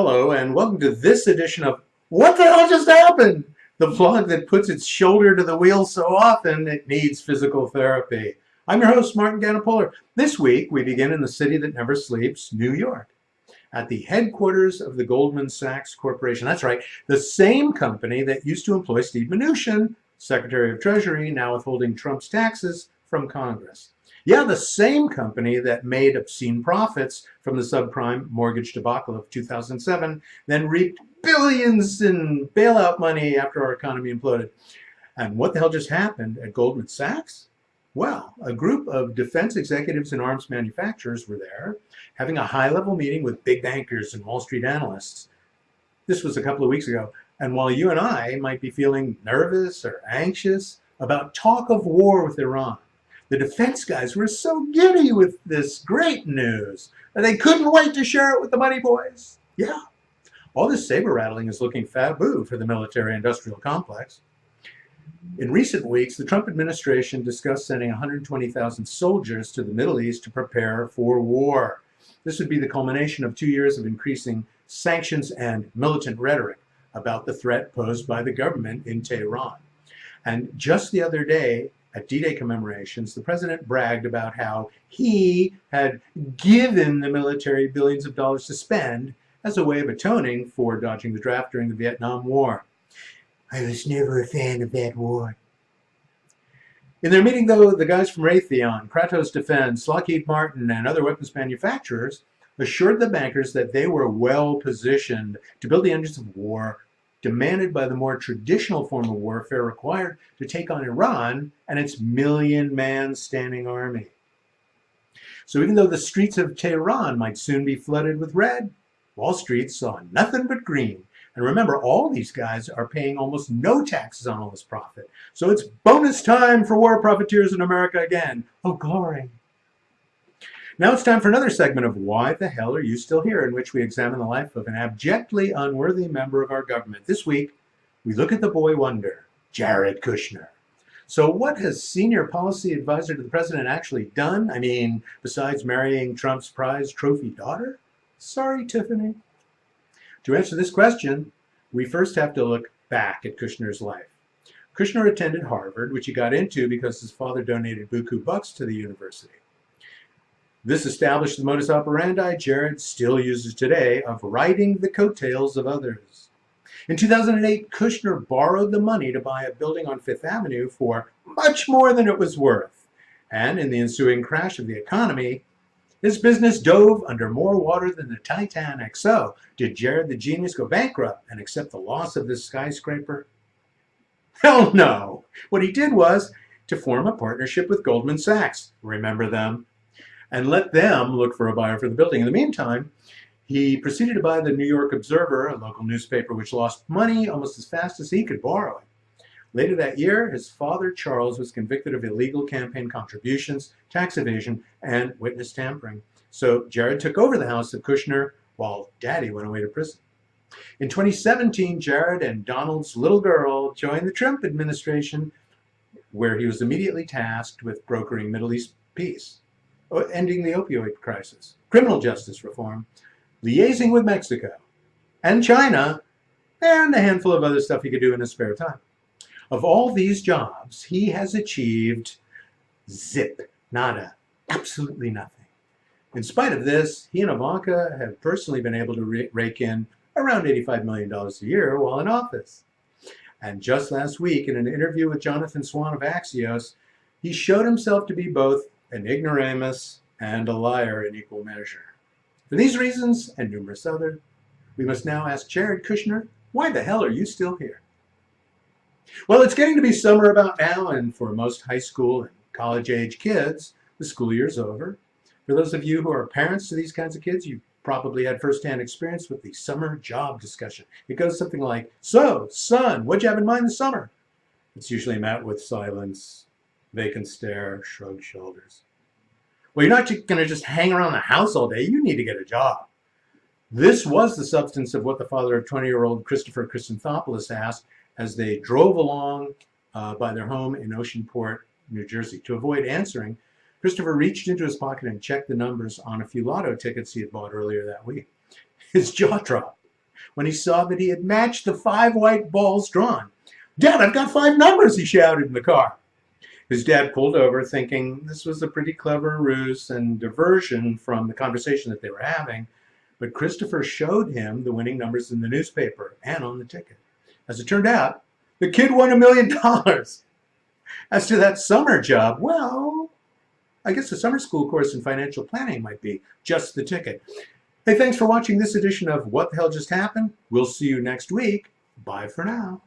Hello, and welcome to this edition of What the Hell Just Happened? The vlog that puts its shoulder to the wheel so often it needs physical therapy. I'm your host, Martin Ganapoler. This week, we begin in the city that never sleeps, New York, at the headquarters of the Goldman-Sachs Corporation. That's right, the same company that used to employ Steve Mnuchin, Secretary of Treasury, now withholding Trump's taxes from Congress. Yeah, the same company that made obscene profits from the subprime mortgage debacle of 2007, then reaped billions in bailout money after our economy imploded. And what the hell just happened at Goldman Sachs? Well, a group of defense executives and arms manufacturers were there, having a high-level meeting with big bankers and Wall Street analysts. This was a couple of weeks ago, and while you and I might be feeling nervous or anxious about talk of war with Iran, the defense guys were so giddy with this great news that they couldn't wait to share it with the money boys. Yeah, all this saber rattling is looking faboo for the military-industrial complex. In recent weeks, the Trump administration discussed sending 120,000 soldiers to the Middle East to prepare for war. This would be the culmination of 2 years of increasing sanctions and militant rhetoric about the threat posed by the government in Tehran. And just the other day, at D-Day commemorations, the president bragged about how he had given the military billions of dollars to spend as a way of atoning for dodging the draft during the Vietnam War. I was never a fan of that war. In their meeting, though, the guys from Raytheon, Kratos Defense, Lockheed Martin, and other weapons manufacturers assured the bankers that they were well positioned to build the engines of war demanded by the more traditional form of warfare required to take on Iran and its million-man standing army. So even though the streets of Tehran might soon be flooded with red, Wall Street saw nothing but green. And remember, all these guys are paying almost no taxes on all this profit. So it's bonus time for war profiteers in America again. Oh, glory. Now it's time for another segment of Why the Hell Are You Still Here, in which we examine the life of an abjectly unworthy member of our government. This week, we look at the boy wonder, Jared Kushner. So what has senior policy advisor to the president actually done? I mean, besides marrying Trump's prize trophy daughter? Sorry, Tiffany. To answer this question, we first have to look back at Kushner's life. Kushner attended Harvard, which he got into because his father donated buku bucks to the university. This established the modus operandi Jared still uses today of riding the coattails of others. In 2008, Kushner borrowed the money to buy a building on Fifth Avenue for much more than it was worth. And in the ensuing crash of the economy, his business dove under more water than the Titanic. So, did Jared the genius go bankrupt and accept the loss of this skyscraper? Hell no! What he did was to form a partnership with Goldman Sachs. Remember them? And let them look for a buyer for the building. In the meantime, he proceeded to buy the New York Observer, a local newspaper which lost money almost as fast as he could borrow it. Later that year, his father, Charles, was convicted of illegal campaign contributions, tax evasion, and witness tampering. So Jared took over the house of Kushner while Daddy went away to prison. In 2017, Jared and Donald's little girl joined the Trump administration, where he was immediately tasked with brokering Middle East peace, ending the opioid crisis, criminal justice reform, liaising with Mexico and China, and a handful of other stuff he could do in his spare time. Of all these jobs, he has achieved zip, nada, absolutely nothing. In spite of this, he and Ivanka have personally been able to rake in around $85 million a year while in office. And just last week, in an interview with Jonathan Swan of Axios, he showed himself to be both an ignoramus and a liar in equal measure. For these reasons, and numerous others, we must now ask Jared Kushner, why the hell are you still here? Well, it's getting to be summer about now, and for most high school and college-age kids, the school year's over. For those of you who are parents to these kinds of kids, you've probably had first-hand experience with the summer job discussion. It goes something like, so, son, what'd you have in mind this summer? It's usually met with silence, vacant stare, shrugged shoulders. Well, you're not going to just hang around the house all day. You need to get a job. This was the substance of what the father of 20-year-old Christopher Christanthopoulos asked as they drove along by their home in Oceanport, New Jersey. To avoid answering, Christopher reached into his pocket and checked the numbers on a few lotto tickets he had bought earlier that week. His jaw dropped. when he saw that he had matched the 5 white balls drawn. "Dad, I've got 5 numbers," he shouted in the car. His dad pulled over, thinking this was a pretty clever ruse and diversion from the conversation that they were having. But Christopher showed him the winning numbers in the newspaper and on the ticket. As it turned out, the kid won $1 million. As to that summer job, well, I guess a summer school course in financial planning might be just the ticket. Hey, thanks for watching this edition of What the Hell Just Happened? We'll see you next week. Bye for now.